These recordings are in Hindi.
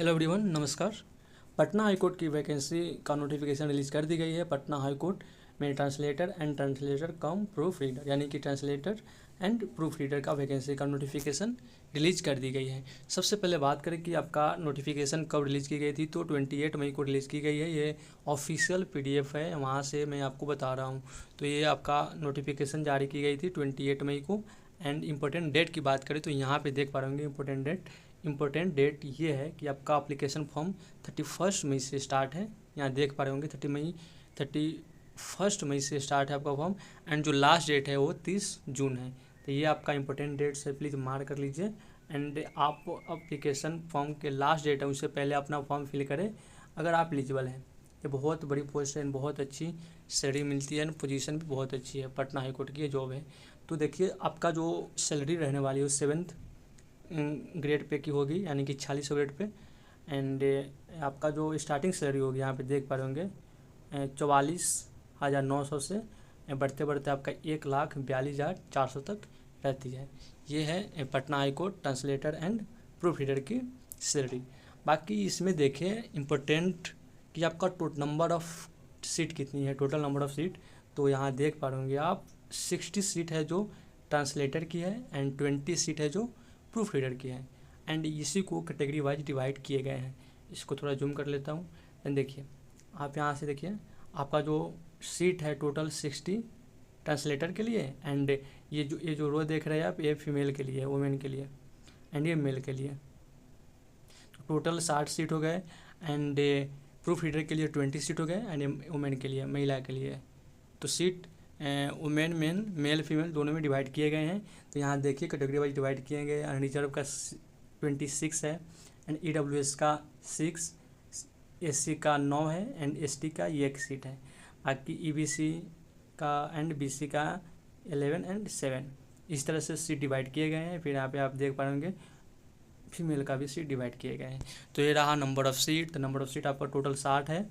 हेलो एवरीवन, नमस्कार। पटना हाई कोर्ट की वैकेंसी का नोटिफिकेशन रिलीज़ कर दी गई है। पटना हाई कोर्ट में ट्रांसलेटर कम प्रूफ रीडर यानी कि ट्रांसलेटर एंड प्रूफ रीडर का वैकेंसी का नोटिफिकेशन रिलीज़ कर दी गई है। सबसे पहले बात करें कि आपका नोटिफिकेशन कब रिलीज़ की गई थी, तो 28 मई को रिलीज़ की गई है। ये ऑफिशियल PDF है, वहाँ से मैं आपको बता रहा हूँ। तो ये आपका नोटिफिकेशन जारी की गई थी 28 मई को। एंड इम्पोर्टेंट डेट की बात करें तो यहाँ पे देख पा रहे होंगे इम्पोर्टेंट डेट ये है कि आपका एप्लीकेशन फॉर्म 31 मई से स्टार्ट है। यहाँ देख पा रहे होंगे 31 मई से स्टार्ट है आपका फॉर्म। एंड जो लास्ट डेट है वो 30 जून है। तो ये आपका इम्पोर्टेंट डेट से प्लीज़ मार्क कर लीजिए। एंड आप एप्लीकेशन फॉर्म के लास्ट डेट है उससे पहले अपना फॉर्म फिल करें अगर आप एलिजिबल हैं। ये बहुत बड़ी पोस्ट है, बहुत अच्छी सैलरी मिलती है, पोजीशन भी बहुत अच्छी है। पटना हाई कोर्ट की ये जॉब है। तो देखिए आपका जो सैलरी रहने वाली है वो 7th ग्रेड पे की होगी, यानी कि 4600 ग्रेड पे। एंड आपका जो स्टार्टिंग सैलरी होगी यहाँ पे देख पा रहे होंगे 44,900 से बढ़ते बढ़ते आपका 1,42,400 तक रहती है। ये है Patna high court translator and proof reader की सैलरी। बाकी इसमें देखें इम्पोर्टेंट कि आपका टोटल नंबर ऑफ़ सीट कितनी है, टोटल नंबर ऑफ़ सीट। तो यहाँ देख पा रहे होंगे आप 60 सीट है जो ट्रांसलेटर की है एंड 20 सीट है जो प्रूफ रीडर की है। एंड इसी को कैटेगरी वाइज डिवाइड किए गए हैं। इसको थोड़ा जूम कर लेता हूँ। एंड देखिए आप यहाँ से देखिए आपका जो सीट है टोटल 60 ट्रांसलेटर के लिए। एंड ये जो रो देख रहे हैं आप, ये फीमेल के लिए, वुमेन के लिए, एंड ये मेल के लिए। टोटल 60 सीट हो गए। एंड प्रूफ रीडर के लिए 20 सीट हो गए। एंड वुमेन के लिए, महिला के लिए तो सीट वुमेन मेल फीमेल दोनों में डिवाइड किए गए हैं। तो यहाँ देखिए कैटेगरी वाइज डिवाइड किए गए। अनरिजर्व का 26 है। एंड EWS का 6, SC का 9 है। एंड ST का ये 1 सीट है। बाकी EBC का एंड BC का 11 एंड 7। इस तरह से सीट डिवाइड किए गए हैं। फिर यहाँ पे आप देख पाएंगे फीमेल का भी सीट डिवाइड किए गए हैं। तो ये रहा नंबर ऑफ़ सीट। तो नंबर ऑफ़ सीट आपका टोटल 60 है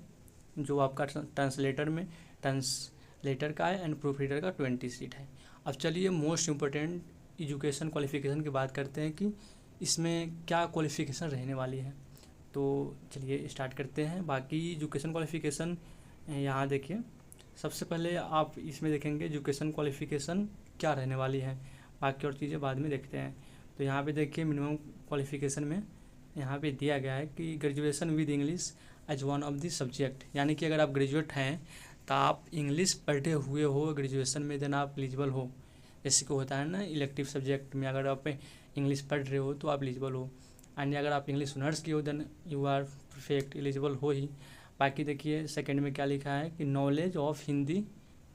जो आपका ट्रांसलेटर का है। एंड प्रूफ रीडर का 20 सीट है। अब चलिए मोस्ट इम्पोर्टेंट एजुकेशन क्वालिफिकेशन की बात करते हैं कि इसमें क्या क्वालिफिकेशन रहने वाली है। तो चलिए स्टार्ट करते हैं। बाकी एजुकेशन क्वालिफिकेशन यहाँ देखिए, सबसे पहले आप इसमें देखेंगे एजुकेशन क्वालिफिकेशन क्या रहने वाली है, बाकी और चीज़ें बाद में देखते हैं। तो यहाँ पे देखिए मिनिमम क्वालिफिकेशन में यहाँ पे दिया गया है कि graduation with English as one of the subject, यानी कि अगर आप ग्रेजुएट हैं तो आप इंग्लिश पढ़े हुए हो ग्रेजुएशन में, देन आप एलिजिबल हो। जैसे कि होता है ना इलेक्टिव सब्जेक्ट में, अगर आप इंग्लिश पढ़ रहे हो तो आप एलिजिबल हो। यानी अगर आप इंग्लिश ऑनर्स की हो then you are perfect eligible हो ही। बाकी देखिए सेकंड में क्या लिखा है कि knowledge of Hindi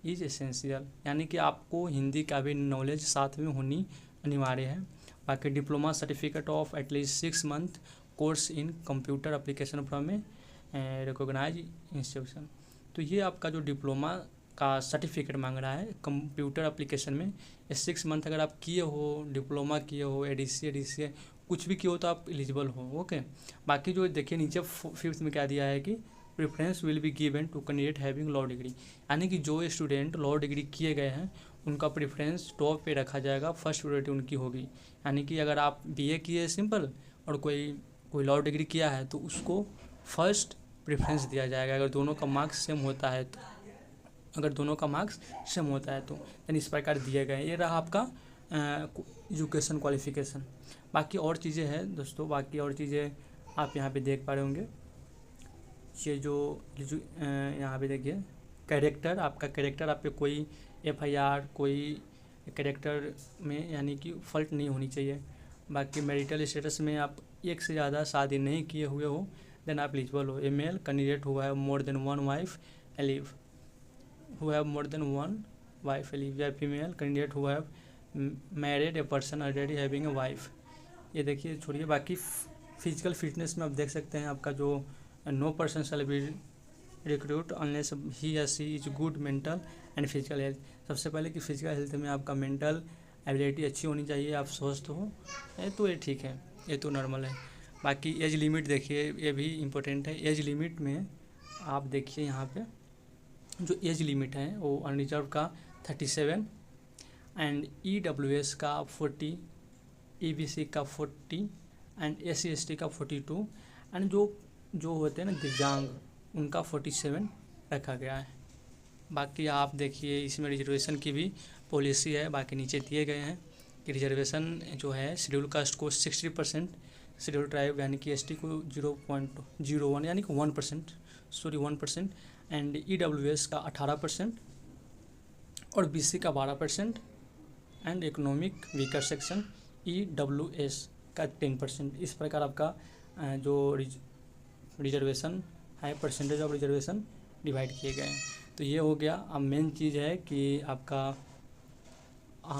is essential, यानी कि आपको हिंदी का भी नॉलेज साथ में होनी अनिवार्य है। बाकी diploma certificate of at least 6 month course in computer application from a recognize institution. तो ये आपका जो डिप्लोमा का सर्टिफिकेट मांग रहा है कंप्यूटर एप्लीकेशन में, 6 मंथ अगर आप किए हो, डिप्लोमा किए हो, ADCA कुछ भी किए हो तो आप एलिजिबल हो। ओके। बाकी जो देखिए नीचे 5th में क्या दिया है कि preference will be given to candidate having law degree, यानी कि जो स्टूडेंट लॉ डिग्री किए गए हैं उनका प्रेफरेंस टॉप पे रखा जाएगा, फर्स्ट प्रायोरिटी उनकी होगी। यानी कि अगर आप BA किए सिंपल और कोई लॉ डिग्री किया है तो उसको फर्स्ट प्रेफरेंस दिया जाएगा अगर दोनों का मार्क्स सेम होता है तो। यानी इस प्रकार दिए गए। ये रहा आपका एजुकेशन क्वालिफिकेशन। बाकी और चीज़ें हैं दोस्तों, बाकी और चीज़ें आप यहाँ पे देख पा रहे होंगे। ये जो यहाँ पे देखिए कैरेक्टर, आपका कैरेक्टर, आप पे कोई FIR कोई कैरेक्टर में यानी कि फॉल्ट नहीं होनी चाहिए। बाकी मैरिटल स्टेटस में आप एक से ज़्यादा शादी नहीं किए हुए हो देन आप एलिजिबल हो। मेल कैंडिडेट हुआ है more than one wife alive, या फीमेल कैंडिडेट हुआ है married a person already having a wife. ये देखिए छोड़िए। बाकी फिजिकल फिटनेस में आप देख सकते हैं आपका जो no person shall be recruit unless he या she is good mental and physical health. सबसे पहले कि फिजिकल हेल्थ में आपका मेंटल एबिलिटी अच्छी होनी चाहिए, आप स्वस्थ हो, तो ये ठीक है, ये तो नॉर्मल है। बाकी एज लिमिट देखिए, ये भी इम्पोर्टेंट है। एज लिमिट में आप देखिए यहाँ पे जो एज लिमिट है वो अनरिजर्व का 37 एंड EWS का 40, EBC का 40 एंड SC ST का 42 एंड जो होते हैं ना दिव्यांग, उनका 47 रखा गया है। बाकी आप देखिए इसमें रिजर्वेशन की भी पॉलिसी है, बाकी नीचे दिए गए हैं कि रिजर्वेशन जो है शेड्यूल कास्ट को 60%, शेड्यूल ट्राइब यानी कि एसटी को 0.01 यानी कि 1%, एंड ईडब्ल्यूएस का 18% और बीसी का 12% and economic weaker section EWS का 10%। इस प्रकार आपका जो रिजर्वेशन है, परसेंटेज ऑफ रिजर्वेशन डिवाइड किए गए हैं। तो ये हो गया। अब मेन चीज़ है कि आपका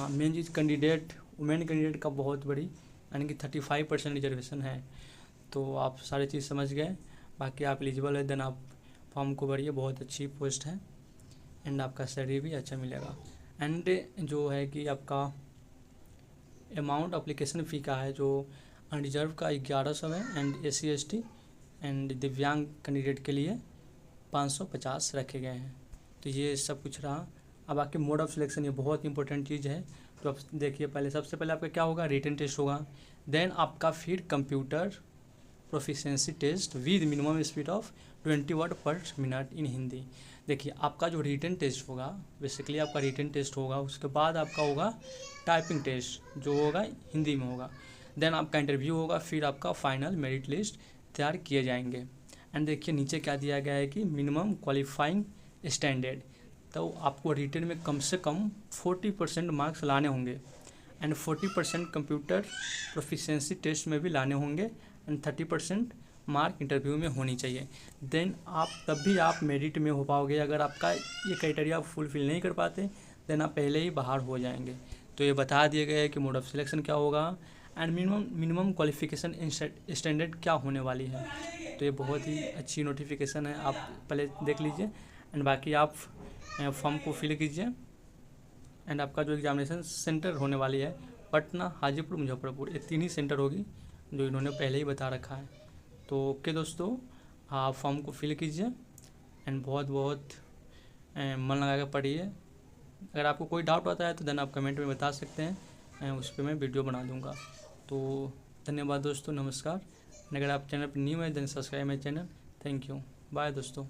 मेन चीज़ कैंडिडेट, वुमेन कैंडिडेट का बहुत बड़ी यानी कि 35% रिजर्वेशन है। तो आप सारी चीज़ समझ गए। बाकी आप एलिजिबल है, देन आप फॉर्म को भरिए, बहुत अच्छी पोस्ट है एंड आपका सैलरी भी अच्छा मिलेगा। एंड जो है कि आपका अमाउंट अप्लीकेशन फ़ी का है जो अनरिजर्व का 1100 है एंड SC ST एंड दिव्यांग कैंडिडेट के लिए 550 रखे गए हैं। तो ये सब कुछ रहा। अब आपके मोड ऑफ सिलेक्शन, ये बहुत इंपॉर्टेंट चीज़ है। तो आप देखिए, पहले सबसे पहले आपका क्या होगा, रिटन टेस्ट होगा, देन आपका फिर computer proficiency test with minimum speed of 20 word per minute in Hindi. देखिए आपका जो रिटन टेस्ट होगा, बेसिकली आपका रिटन टेस्ट होगा, उसके बाद आपका होगा टाइपिंग टेस्ट जो होगा हिंदी में होगा, देन आपका इंटरव्यू होगा, फिर आपका फाइनल मेरिट लिस्ट तैयार किए जाएंगे। एंड देखिए नीचे क्या दिया गया है कि मिनिमम क्वालिफाइंग स्टैंडर्ड, तो आपको रिटन में कम से कम 40% मार्क्स लाने होंगे एंड 40% कंप्यूटर प्रोफिशिएंसी टेस्ट में भी लाने होंगे एंड 30% मार्क इंटरव्यू में होनी चाहिए। देन आप तब भी आप मेरिट में हो पाओगे। अगर आपका ये क्राइटेरिया फुलफिल नहीं कर पाते देन आप पहले ही बाहर हो जाएंगे। तो ये बता दिए गए कि मोड ऑफ सिलेक्शन क्या होगा एंड मिनिमम क्वालिफिकेशन स्टैंडर्ड क्या होने वाली है। तो ये बहुत ही अच्छी नोटिफिकेशन है, आप पहले देख लीजिए एंड बाकी आप फॉर्म को फिल कीजिए। एंड आपका जो एग्जामिनेशन सेंटर होने वाली है पटना, हाजीपुर, मुजफ्फरपुर, ये 3 ही सेंटर होगी जो इन्होंने पहले ही बता रखा है। तो ओके दोस्तों, आप फॉर्म को फिल कीजिए एंड बहुत मन लगा के पढ़िए। अगर आपको कोई डाउट आता है तो देन आप कमेंट में बता सकते हैं, उस पर मैं वीडियो बना दूंगा। तो धन्यवाद दोस्तों, नमस्कार। अगर आप चैनल पर न्यू है then subscribe my channel. Thank you, bye दोस्तों।